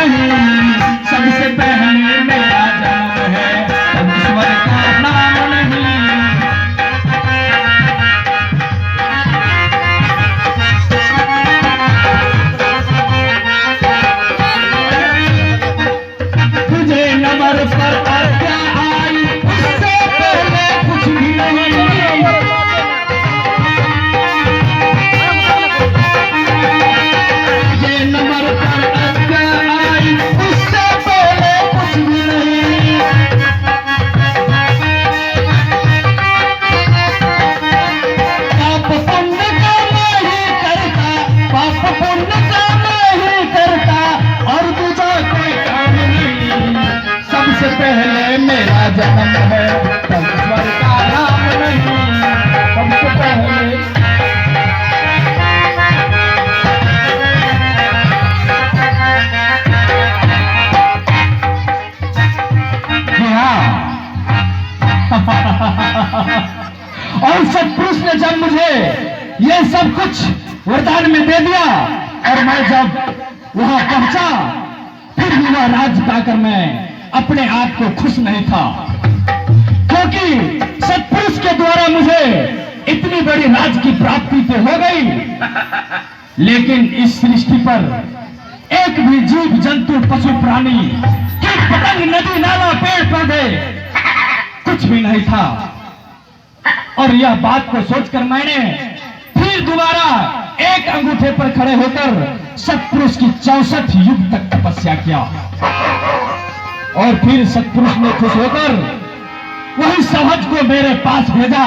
नहीं, सबसे पहले मेरा जन्म है, ईश्वर का नाम नहीं। तुझे नंबर पर आज्ञा आई, उससे पहले कुछ भी नहीं। तुझे नंबर पर आज्ञा आई, उससे पहले कुछ भी नहीं। पाप पुण्य का मैं ही करता, पाप पुण्य का मैं ही करता, और दूजा कोई काम नहीं। सबसे पहले मेरा जन्म है, तब ईश्वर का नाम नहीं। सबसे पहले जी हाँ। और सतपुरुष ने जब मुझे ये सब कुछ वरदान में दे दिया, और मैं जब वहां पहुंचा, फिर भी वह राज्य पाकर मैं अपने आप को खुश नहीं था, क्योंकि सतपुरुष के द्वारा मुझे इतनी बड़ी राज्य की प्राप्ति तो हो गई, लेकिन इस सृष्टि पर एक भी जीव जंतु पशु प्राणी कीट पतंग नदी नाला पेड़ पौधे कुछ भी नहीं था। और यह बात को सोचकर मैंने फिर दोबारा एक अंगूठे पर खड़े होकर सतपुरुष की 64 युग तक तपस्या किया। और फिर सतपुरुष ने खुश होकर वही सहज को मेरे पास भेजा,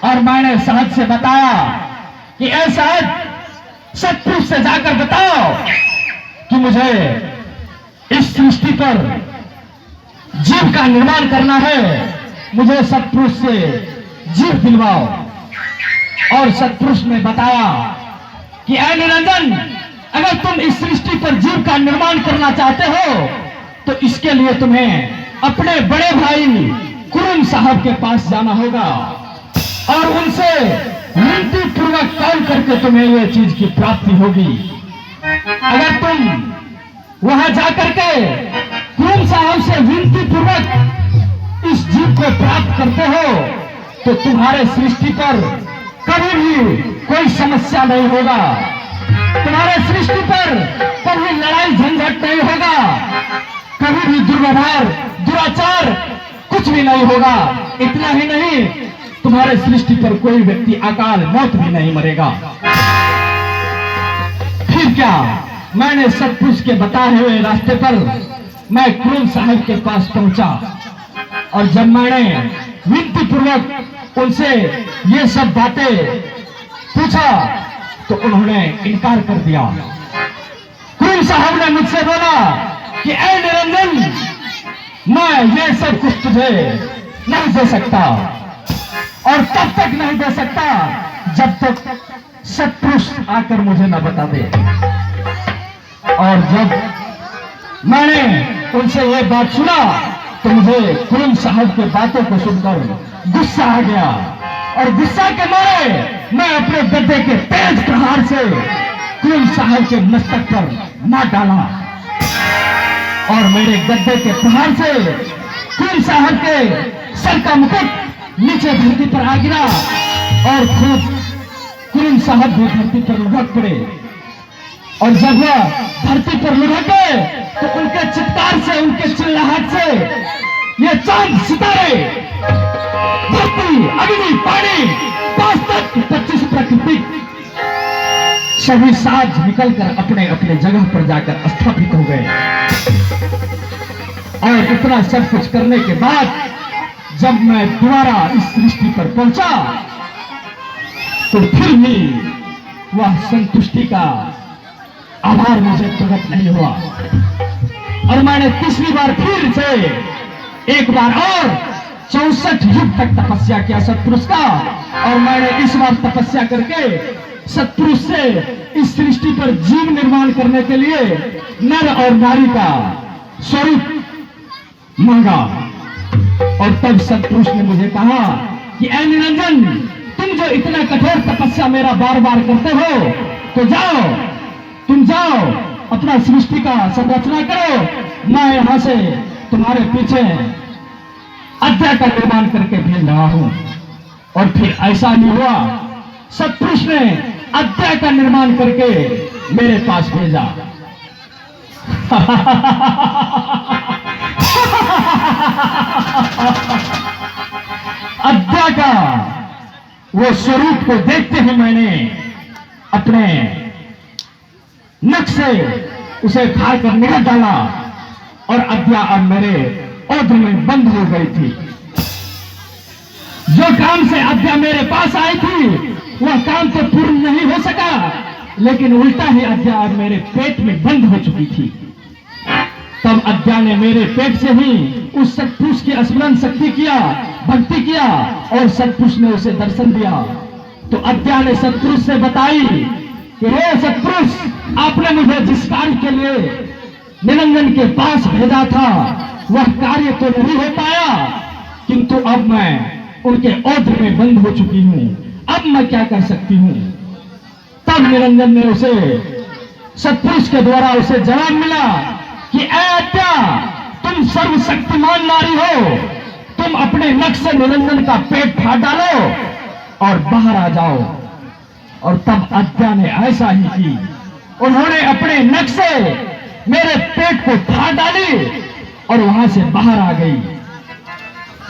और मैंने सहज से बताया कि ऐ सहज, सतपुरुष से जाकर बताओ कि मुझे इस सृष्टि पर जीव का निर्माण करना है, मुझे सतपुरुष से जीव दिलवाओ। और सतपुरुष ने बताया कि ऐ निरंजन, अगर तुम इस सृष्टि पर जीव का निर्माण करना चाहते हो, तो इसके लिए तुम्हें अपने बड़े भाई कुरुम साहब के पास जाना होगा, और उनसे विनती पूर्वक कॉल करके तुम्हें यह चीज की प्राप्ति होगी। अगर तुम वहां जाकर के कुरुम साहब से विनती पूर्वक इस जीव को प्राप्त करते हो, तो तुम्हारे सृष्टि पर कभी भी कोई समस्या नहीं होगा, तुम्हारे सृष्टि पर कभी लड़ाई झंझट नहीं होगा, कभी भी दुर्व्यवहार दुराचार कुछ भी नहीं होगा। इतना ही नहीं, तुम्हारे सृष्टि पर कोई व्यक्ति अकाल मौत भी नहीं मरेगा। फिर क्या, मैंने सतपुरुष के बताए हुए रास्ते पर मैं कुरुम साहब के पास पहुंचा, और जब मैंने विनती पूर्वक उनसे ये सब बातें पूछा, तो उन्होंने इनकार कर दिया। कुरुम साहब ने मुझसे बोला कि ऐ निरंजन, मैं ये सब कुछ तुझे नहीं दे सकता, और तब तक नहीं दे सकता जब तक सतपुरुष आकर मुझे न बता दे। और जब मैंने उनसे ये बात सुना, तो मुझे कुरुम साहब की बातों को सुनकर गुस्सा आ गया, और गुस्सा के मारे मैं अपने गद्दे के तेज प्रहार से कुरुम साहब के मस्तक पर मार डाला, और मेरे गद्दे के प्रहार से कुरुम साहब के सर का मुकुट नीचे धरती पर आ गिरा, और खुद कुरुम साहब भी धरती पर लुढ़क पड़े। और जब वह धरती पर लुढ़के, तो उनके चित्कार से, उनके चिल्लाहट से ये चांद सितारे, धरती, अग्नि, पानी, 5 तत्व, 25 प्राकृतिक सभी साज निकलकर अपने अपने जगह पर जाकर स्थापित हो गए। और इतना सब कुछ करने के बाद जब मैं दोबारा इस सृष्टि पर पहुंचा, तो फिर भी वह संतुष्टि का आभार मुझे प्रकट नहीं हुआ, और मैंने तीसरी बार फिर से एक बार और 64 युग तक तपस्या किया सतपुरुष का। और मैंने इस बार तपस्या करके सतपुरुष से इस सृष्टि पर जीव निर्माण करने के लिए नर और नारी का स्वरूप मांगा। और तब सतपुरुष ने मुझे कहा कि ऐ निरंजन, तुम जो इतना कठोर तपस्या मेरा बार बार करते हो, तो जाओ, तुम जाओ अपना सृष्टि का संरचना करो, मैं यहां से तुम्हारे पीछे अध्याय का निर्माण करके भेज रहा हूं। और फिर ऐसा नहीं हुआ, सत्पुरुष ने अध्याय का निर्माण करके मेरे पास भेजा। अध्याय का वो स्वरूप को देखते ही मैंने अपने नख से उसे खाकर निकाल डाला और अध्याय अब मेरे औध में बंद हो गई थी। जो काम से अध्याय मेरे पास आई थी वह काम तो पूर्ण नहीं हो सका, लेकिन उल्टा ही अध्याय मेरे पेट में बंद हो चुकी थी। तब अध्याय ने मेरे पेट से ही उस सत्पुरुष की स्मरण शक्ति किया, भक्ति किया, और सत्पुरुष ने उसे दर्शन दिया। तो अध्याय ने सत्पुरुष से बताई कि हे सत्पुरुष, आपने मुझे जिस कार्य के लिए निरंजन के पास भेजा था वह कार्य तो नहीं हो पाया, किंतु अब मैं उनके औध में बंद हो चुकी हूं, अब मैं क्या कर सकती हूं। तब निरंजन ने उसे सत्पुरुष के द्वारा उसे जवाब मिला कि ऐ अध्या, तुम सर्वशक्तिमान नारी हो, तुम अपने नख से निरंजन का पेट फाड़ डालो और बाहर आ जाओ। और तब अध्या ने ऐसा ही की, उन्होंने अपने नख से मेरे पेट को फाड़ डाली और वहां से बाहर आ गई।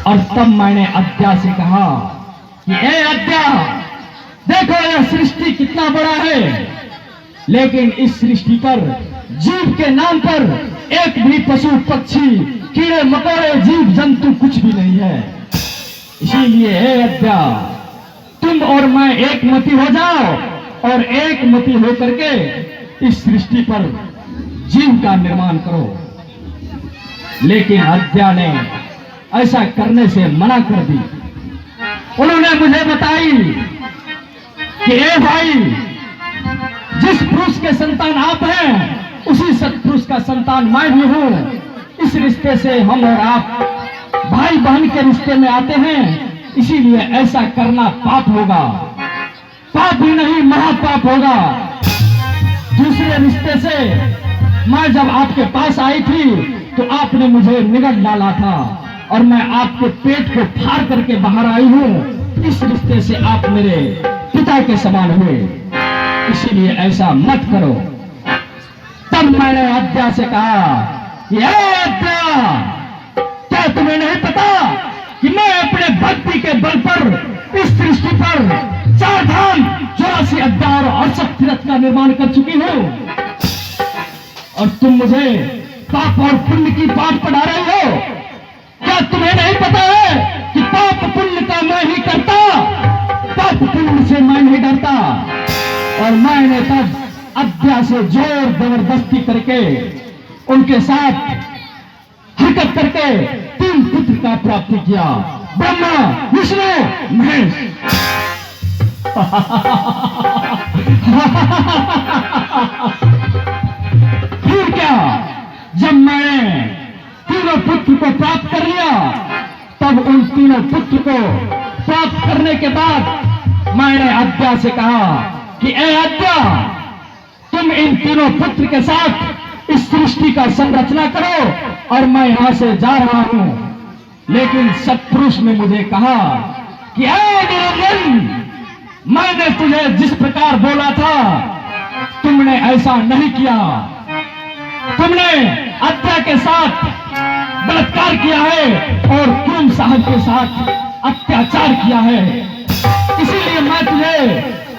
और तब मैंने अध्या से कहा कि ए अध्या, देखो यह सृष्टि कितना बड़ा है, लेकिन इस सृष्टि पर जीव के नाम पर एक भी पशु पक्षी कीड़े मकोड़े जीव जंतु कुछ भी नहीं है। इसीलिए हे अध्या, तुम और मैं एक मति हो जाओ और एक मति होकर के इस सृष्टि पर जीव का निर्माण करो। लेकिन अध्या ने ऐसा करने से मना कर दी। उन्होंने मुझे बताई कि ए भाई, जिस पुरुष के संतान आप हैं उसी सत्पुरुष का संतान मैं भी हूं। इस रिश्ते से हम और आप भाई बहन के रिश्ते में आते हैं, इसीलिए ऐसा करना पाप होगा। पाप ही नहीं, महापाप होगा। दूसरे रिश्ते से मैं जब आपके पास आई थी तो आपने मुझे निगल डाला था और मैं आपके पेट को फाड़ करके बाहर आई हूं। इस रिश्ते से आप मेरे पिता के समान हुए, इसीलिए ऐसा मत करो। तब मैंने अध्या से कहा कि अध्या, क्या तुम्हें नहीं पता कि मैं अपने भक्ति के बल पर इस सृष्टि पर 4 धाम 84 अध्याय और 68 तीर्थ का निर्माण कर चुकी हूं, और तुम मुझे पाप और पुण्य की बात पढ़ा रही हो। क्या तुम्हें नहीं पता है कि पाप पुण्य का मैं ही करता, पाप पुण्य से मैं नहीं डरता। और मैंने तब अध्या से जोर जबरदस्ती करके उनके साथ हरकत करके 3 पुत्र का प्राप्ति किया, ब्रह्मा, विष्णु, महेश। फिर क्या, जब मैंने तीनों पुत्र को प्राप्त कर लिया, तब उन तीनों पुत्र को प्राप्त करने के बाद मैंने अध्या से कहा कि ए अध्या, तुम इन तीनों पुत्र के साथ इस सृष्टि का संरचना करो और मैं यहां से जा रहा हूं। लेकिन सत्पुरुष ने मुझे कहा कि ए निरंजन, मैंने तुझे जिस प्रकार बोला था तुमने ऐसा नहीं किया। तुमने अध्या के साथ बलात्कार किया है और कुरुम साहब के साथ अत्याचार किया है। इसीलिए मैं तुझे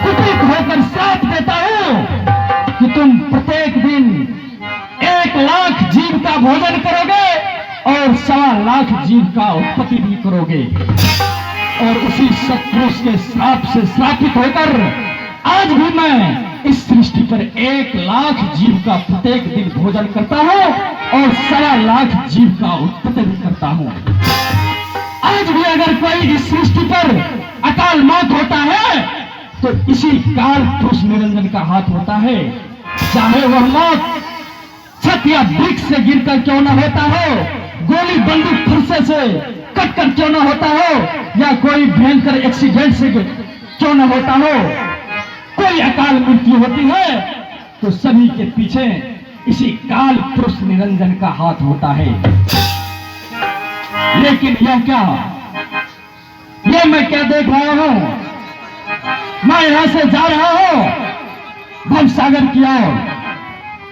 कुपित होकर श्राप देता हूं कि तुम प्रत्येक दिन 1 लाख जीव का भोजन करोगे और 1.25 लाख जीव का उत्पत्ति भी करोगे। और उसी सत्पुरुष के श्राप से श्रापित होकर आज भी मैं इस सृष्टि पर 1 लाख जीव का प्रत्येक दिन भोजन करता हूं और 1.25 लाख जीव का उत्पत्ति भी करता हूं। आज भी अगर कोई इस सृष्टि पर अकाल मौत होता है तो इसी काल पुरुष निरंजन का हाथ होता है। चाहे वह मौत छत या वृक्ष से गिरकर क्यों न होता हो, गोली बंदूक फरसे से कटकर क्यों न होता हो, या कोई भयंकर एक्सीडेंट से क्यों न होता हो, कोई अकाल मृत्यु होती है तो सभी के पीछे इसी काल पुरुष निरंजन का हाथ होता है। लेकिन यह क्या, ये मैं क्या देख रहा हूं? मैं यहां से जा रहा हूं भव सागर की ओर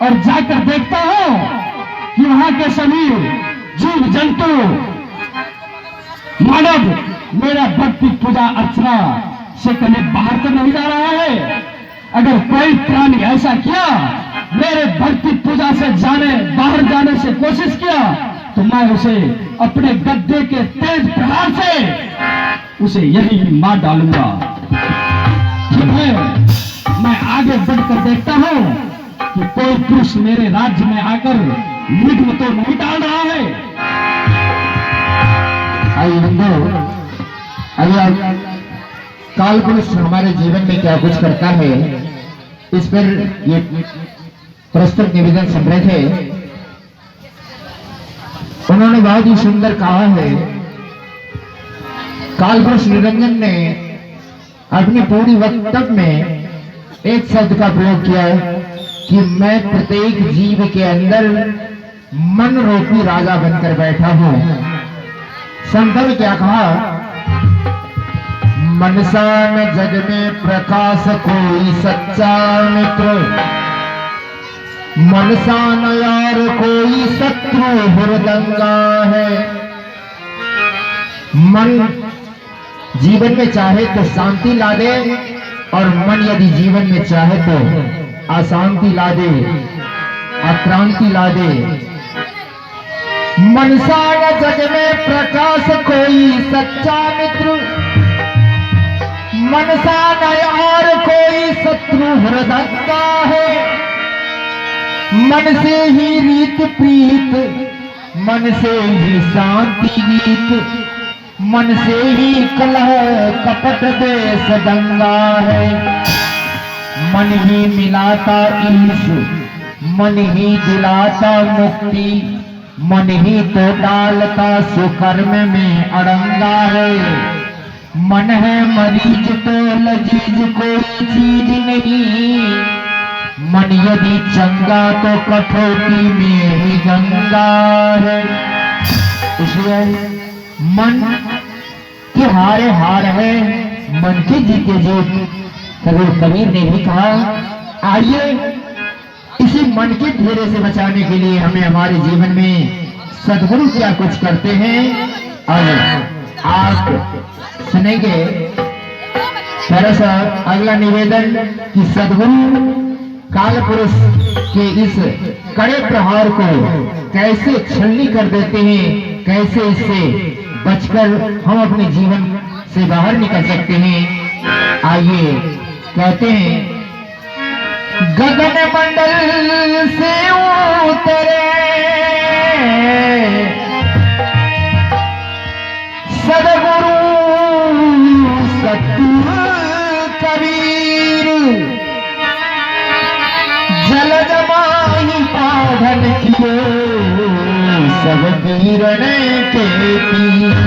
और जाकर देखता हूं कि वहां के सभी जीव जंतु मानव मेरा भक्ति पूजा अर्चना से कभी बाहर तो नहीं जा रहा है। अगर कोई प्राणी ऐसा किया, मेरे भक्ति पूजा से बाहर जाने से कोशिश किया, तो मैं उसे अपने गद्दे के तेज प्रहार से उसे यही मार डालूंगा। ठीक है, मैं आगे बढ़कर देखता हूं कि कोई पुरुष मेरे राज्य में आकर विघ्न तो नहीं डाल रहा है। आइए बंधु, आइए काल पुरुष हमारे जीवन में क्या कुछ करता है, इस पर ये प्रस्तुत निवेदन संग्रह है। उन्होंने बहुत ही सुंदर कहा है। काल पुरुष निरंजन ने अपनी पूरी वक्तव्य में एक शब्द का प्रयोग किया है कि मैं प्रत्येक जीव के अंदर मन रूपी राजा बनकर बैठा हूं। संतों ने क्या कहा? मनसा न जग में प्रकाश कोई सच्चा मित्र, मनसा न यार कोई शत्रु हुरदंगा है। मन जीवन में चाहे तो शांति ला दे, और मन यदि जीवन में चाहे तो अशांति ला दे, अक्रांति ला दे। मनसा न जग में प्रकाश कोई सच्चा मित्र, मनसा न यार कोई शत्रु हृदंगा है। मन से ही रीत प्रीत, मन से ही शांति गीत, मन से ही कलह कपट देश दंगा है। मन ही मिलाता ईश, मन ही दिलाता मुक्ति, मन ही तो डालता सुकर्म में अड़ंगा है। मन है मरीज तो लजीज कोई चीज नहीं, मन यदि चंगा तो कठौती में ही गंगा है। इसलिए मन के हारे हार है, मन के जीते जीत। कबीर ने भी कहा, आइए इसी मन के घेरे से बचाने के लिए हमें हमारे जीवन में सद्गुरु क्या कुछ करते हैं। और आप सुनेंगे दरअसल अगला निवेदन कि सद्गुरु काल पुरुष के इस कड़े प्रहार को कैसे छलनी कर देते हैं, कैसे इससे बचकर हम अपने जीवन से बाहर निकल सकते हैं। आइए कहते हैं, गगन मंडल से उतरे सद्गुरु सत्य कबीर, जल जमाई पाधन किए सब वीरण के तीर।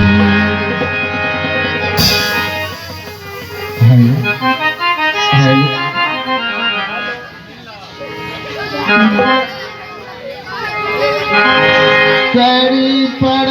कैरी पर